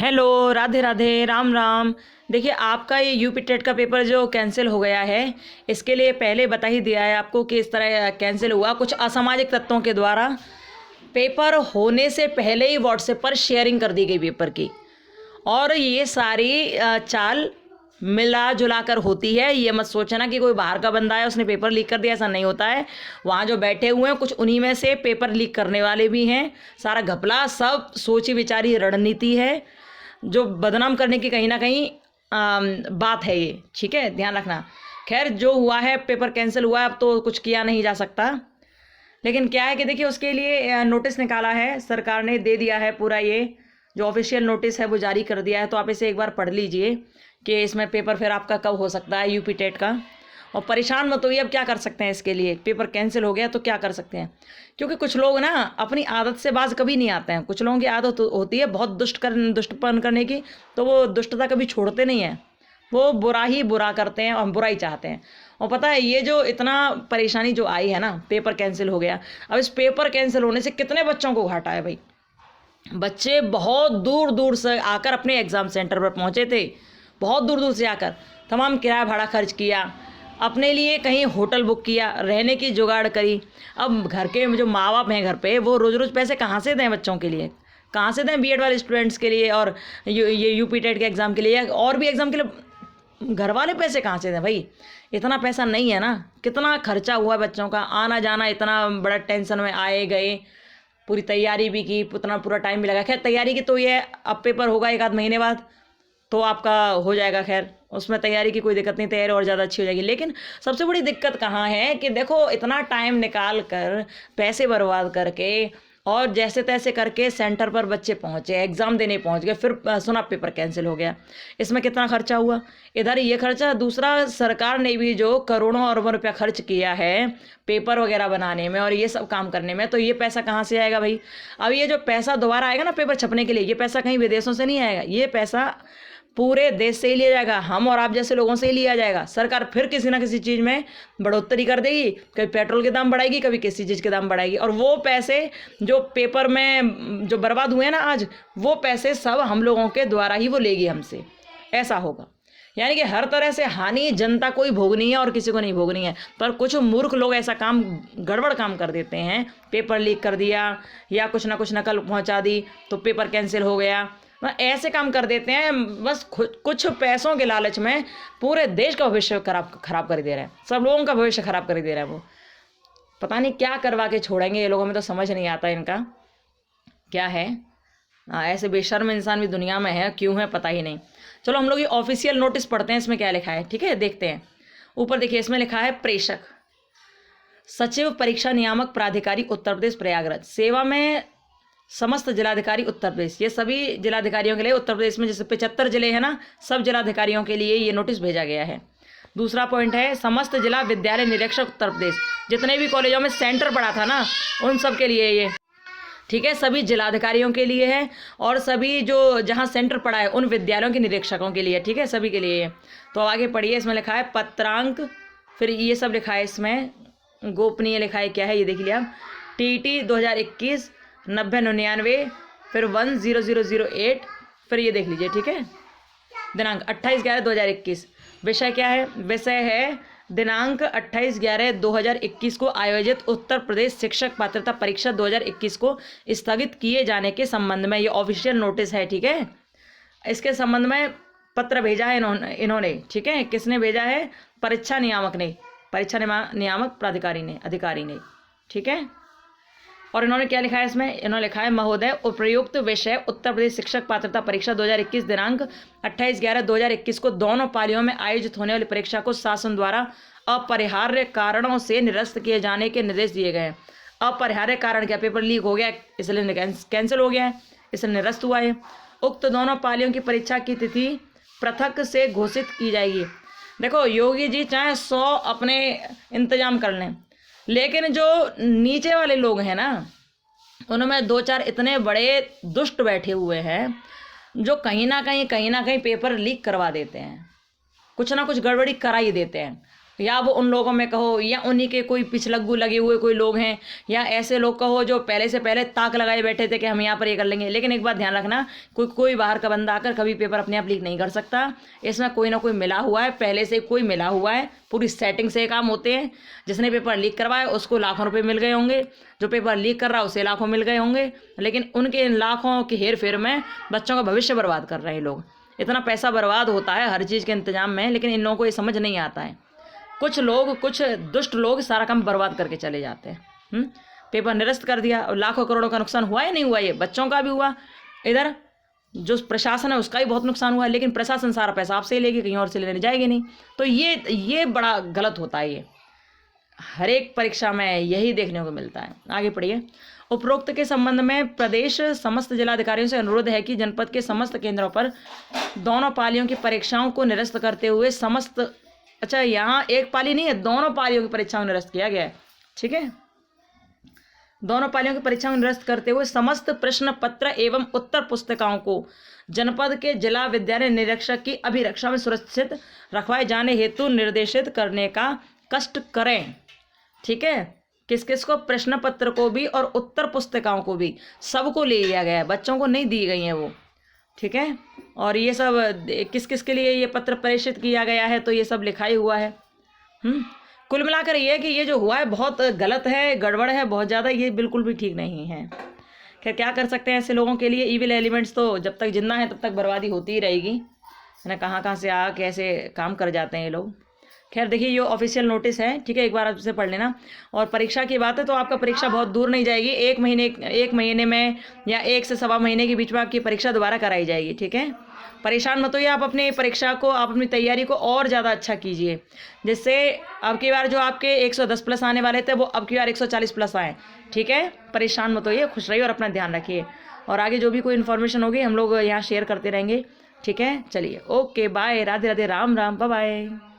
Hello, Radhe Radhe, Ram Ram. देखिए, आपका ये यूपी टेट का पेपर जो कैंसिल हो गया है, इसके लिए पहले बता ही दिया है आपको कि इस तरह कैंसिल हुआ कुछ असामाजिक तत्वों के द्वारा। पेपर होने से पहले ही व्हाट्सएप पर शेयरिंग कर दी गई पेपर की, और ये सारी चाल मिला जुला कर होती है। ये मत सोचना कि कोई बाहर का बंदा है उसने पेपर लीक कर दिया, ऐसा नहीं होता है। वहाँ जो बैठे हुए हैं कुछ उन्हीं में से पेपर लीक करने वाले भी हैं। सारा घपला सब सोची विचारी रणनीति है जो बदनाम करने की कहीं ना कहीं बात है ये, ठीक है, ध्यान रखना। खैर, जो हुआ है पेपर कैंसिल हुआ है, अब तो कुछ किया नहीं जा सकता। लेकिन क्या है कि देखिए, उसके लिए नोटिस निकाला है सरकार ने, दे दिया है पूरा। ये जो ऑफिशियल नोटिस है वो जारी कर दिया है, तो आप इसे एक बार पढ़ लीजिए कि इसमें पेपर फिर आपका कब हो सकता है यूपी टेट का। और परेशान मत होइए, अब क्या कर सकते हैं इसके लिए, पेपर कैंसिल हो गया तो क्या कर सकते हैं। क्योंकि कुछ लोग ना अपनी आदत से बाज कभी नहीं आते हैं। कुछ लोगों की आदत होती है बहुत दुष्टपन करने की, तो वो दुष्टता कभी छोड़ते नहीं हैं। वो बुरा ही बुरा करते हैं और बुरा ही चाहते हैं। और पता है, ये जो इतना परेशानी जो आई है ना, पेपर कैंसिल हो गया, अब इस पेपर कैंसिल होने से कितने बच्चों को घाटा है भाई। बच्चे बहुत दूर दूर से आकर अपने एग्ज़ाम सेंटर पर पहुँचे थे, बहुत दूर दूर से आकर तमाम किराया भाड़ा खर्च किया, अपने लिए कहीं होटल बुक किया, रहने की जुगाड़ करी। अब घर के जो माँ बाप हैं घर पे, वो रोज़ रोज़ पैसे कहाँ से दें बच्चों के लिए, कहाँ से दें बीएड वाले स्टूडेंट्स के लिए, और ये यूपी टेट के एग्ज़ाम के लिए और भी एग्ज़ाम के लिए घर वाले पैसे कहाँ से दें भाई। इतना पैसा नहीं है ना। कितना खर्चा हुआ बच्चों का, आना जाना, इतना बड़ा टेंशन में आए गए, पूरी तैयारी भी की, उतना पूरा टाइम भी लगा। खैर, तैयारी की तो ये अब पेपर होगा एक आध महीने बाद तो आपका हो जाएगा। खैर, उसमें तैयारी की कोई दिक्कत नहीं, तैयारी और ज़्यादा अच्छी हो जाएगी। लेकिन सबसे बड़ी दिक्कत कहाँ है कि देखो, इतना टाइम निकाल कर, पैसे बर्बाद करके और जैसे तैसे करके सेंटर पर बच्चे पहुँचे, एग्ज़ाम देने पहुँच गए, फिर सुना पेपर कैंसिल हो गया। इसमें कितना खर्चा हुआ, इधर ये खर्चा, दूसरा सरकार ने भी जो करोड़ों अरबों रुपया खर्च किया है पेपर वगैरह बनाने में और ये सब काम करने में, तो ये पैसा कहाँ से आएगा भाई। अब ये जो पैसा दोबारा आएगा ना पेपर छपने के लिए, ये पैसा कहीं विदेशों से नहीं आएगा, ये पैसा पूरे देश से ही लिया जाएगा, हम और आप जैसे लोगों से ही लिया जाएगा। सरकार फिर किसी ना किसी चीज़ में बढ़ोतरी कर देगी, कभी पेट्रोल के दाम बढ़ाएगी, कभी किसी चीज़ के दाम बढ़ाएगी, और वो पैसे जो पेपर में जो बर्बाद हुए ना आज, वो पैसे सब हम लोगों के द्वारा ही वो लेगी हमसे। ऐसा होगा, यानी कि हर तरह से हानि जनता को ही भोगनी है और किसी को नहीं भोगनी है। पर कुछ मूर्ख लोग ऐसा काम, गड़बड़ काम कर देते हैं, पेपर लीक कर दिया या कुछ ना कुछ नकल पहुंचा दी तो पेपर कैंसिल हो गया। ऐसे काम कर देते हैं बस कुछ पैसों के लालच में पूरे देश का भविष्य खराब कर दे रहा है, सब लोगों का भविष्य खराब कर दे रहा है। वो पता नहीं क्या करवा के छोड़ेंगे ये लोगों में, तो समझ नहीं आता इनका क्या है। ऐसे बेशर्म इंसान भी दुनिया में है, क्यों है पता ही नहीं। चलो हम लोग ये ऑफिशियल नोटिस पढ़ते हैं, इसमें क्या लिखा है, ठीक है, देखते हैं। ऊपर देखिए, इसमें लिखा है प्रेषक सचिव परीक्षा नियामक प्राधिकारी उत्तर प्रदेश प्रयागराज, सेवा में समस्त जिलाधिकारी उत्तर प्रदेश। ये सभी जिलाधिकारियों के लिए उत्तर प्रदेश में जैसे 75 जिले हैं ना, सब जिलाधिकारियों के लिए ये नोटिस भेजा गया है। दूसरा पॉइंट है समस्त जिला विद्यालय निरीक्षक उत्तर प्रदेश, जितने भी कॉलेजों में सेंटर पड़ा था ना उन सब के लिए ये, ठीक है, सभी जिलाधिकारियों के लिए है, और सभी जो जहाँ सेंटर पड़ा है उन विद्यालयों के निरीक्षकों के लिए, ठीक है, सभी के लिए। तो आगे पढ़िए, इसमें लिखा है पत्रांक, फिर ये सब लिखा है, इसमें गोपनीय लिखा है, क्या है ये देख लिया आप, TT 2021 9099, फिर 10008, फिर ये देख लीजिए, ठीक है। दिनांक 28/11/2021। विषय क्या है, विषय है दिनांक 28/11/2021 को आयोजित उत्तर प्रदेश शिक्षक पात्रता परीक्षा 2021 को स्थगित किए जाने के संबंध में। ये ऑफिशियल नोटिस है, ठीक है। इसके संबंध में पत्र भेजा है इन्होंने, ठीक है। किसने भेजा है, परीक्षा नियामक ने, परीक्षा नियामक प्राधिकारी ने, अधिकारी ने, ठीक है। और इन्होंने क्या लिखा है इसमें, इन्होंने लिखा है महोदय, उपयुक्त विषय उत्तर प्रदेश शिक्षक पात्रता परीक्षा 2021 दिनांक 28/11/2021 को दोनों पालियों में आयोजित होने वाली परीक्षा को शासन द्वारा अपरिहार्य कारणों से निरस्त किए जाने के निर्देश दिए गए हैं। अपरिहार्य कारण क्या, पेपर लीक हो गया इसलिए कैंसिल हो गया है, इसलिए निरस्त हुआ है। उक्त दोनों पालियों की परीक्षा की तिथि पृथक से घोषित की जाएगी। देखो, योगी जी चाहे 100 अपने इंतजाम कर लें, लेकिन जो नीचे वाले लोग हैं ना, उनमें 2-4 इतने बड़े दुष्ट बैठे हुए हैं जो कहीं ना कहीं पेपर लीक करवा देते हैं, कुछ ना कुछ गड़बड़ी करा ही देते हैं। या वो उन लोगों में कहो, या उन्हीं के कोई पिछलग्गू लगे हुए कोई लोग हैं, या ऐसे लोग कहो जो पहले से पहले ताक लगाए बैठे थे कि हम यहाँ पर ये कर लेंगे। लेकिन एक बात ध्यान रखना, कोई बाहर का बंदा आकर कभी पेपर अपने आप लीक नहीं कर सकता। इसमें कोई ना कोई मिला हुआ है, पहले से कोई मिला हुआ है, पूरी सेटिंग से काम होते हैं। जिसने पेपर लीक करवाया उसको लाखों रुपये मिल गए होंगे, जो पेपर लीक कर रहा है उसे लाखों मिल गए होंगे, लेकिन उनके इन लाखों की हेर फेर में बच्चों का भविष्य बर्बाद कर रहे हैं लोग। इतना पैसा बर्बाद होता है हर चीज़ के इंतजाम में, लेकिन इन लोगों को ये समझ नहीं आता है। कुछ लोग, कुछ दुष्ट लोग सारा काम बर्बाद करके चले जाते हैं। पेपर निरस्त कर दिया और लाखों करोड़ों का नुकसान हुआ या नहीं हुआ? ये बच्चों का भी हुआ, इधर जो प्रशासन है उसका भी बहुत नुकसान हुआ, लेकिन प्रशासन सारा पैसा आपसे लेगी, कहीं और से लेने जाएगी नहीं। तो ये बड़ा गलत होता है। ये हर एक परीक्षा में यही देखने को मिलता है। आगे पढ़िए। उपरोक्त के संबंध में प्रदेश समस्त जिलाधिकारियों से अनुरोध है कि जनपद के समस्त केंद्रों पर दोनों पालियों की परीक्षाओं को निरस्त करते हुए समस्त, अच्छा यहाँ एक पाली नहीं है, दोनों पालियों की परीक्षाओं निरस्त किया गया है, ठीक है। दोनों पालियों की परीक्षाओं निरस्त करते हुए समस्त प्रश्न पत्र एवं उत्तर पुस्तिकाओं को जनपद के जिला विद्यालय निरीक्षक की अभिरक्षा में सुरक्षित रखवाए जाने हेतु निर्देशित करने का कष्ट करें, ठीक है। किस किस को? प्रश्न पत्र को भी और उत्तर पुस्तिकाओं को भी, सबको ले लिया गया है, बच्चों को नहीं दी गई हैं वो, ठीक है। और ये सब किस किस के लिए ये पत्र प्रेषित किया गया है, तो ये सब लिखा ही हुआ है। कुल मिलाकर ये है कि ये जो हुआ है बहुत गलत है, गड़बड़ है बहुत ज़्यादा, ये बिल्कुल भी ठीक नहीं है। खैर क्या कर सकते हैं ऐसे लोगों के लिए। ईविल एलिमेंट्स तो जब तक जिंदा है तब तक बर्बादी होती ही रहेगी, है ना। कहाँ से आ कैसे काम कर जाते हैं ये लोग। खैर देखिए ये ऑफिशियल नोटिस है, ठीक है, एक बार आप इसे पढ़ लेना। और परीक्षा की बात है तो आपका परीक्षा बहुत दूर नहीं जाएगी, एक महीने में या 1 से सवा महीने के बीच में आपकी परीक्षा दोबारा कराई जाएगी, ठीक है। परेशान मत होइए, आप अपनी परीक्षा को, आप अपनी तैयारी को और ज़्यादा अच्छा कीजिए, जिससे अब की बार जो आपके 110 प्लस आने वाले थे वो अब की बार 140 प्लस आए, ठीक है। परेशान मत होइए, खुश रहिए और अपना ध्यान रखिए। और आगे जो भी कोई इन्फॉर्मेशन होगी हम लोग यहाँ शेयर करते रहेंगे, ठीक है। चलिए okay bye, Radhe Radhe, Ram Ram, bye bye.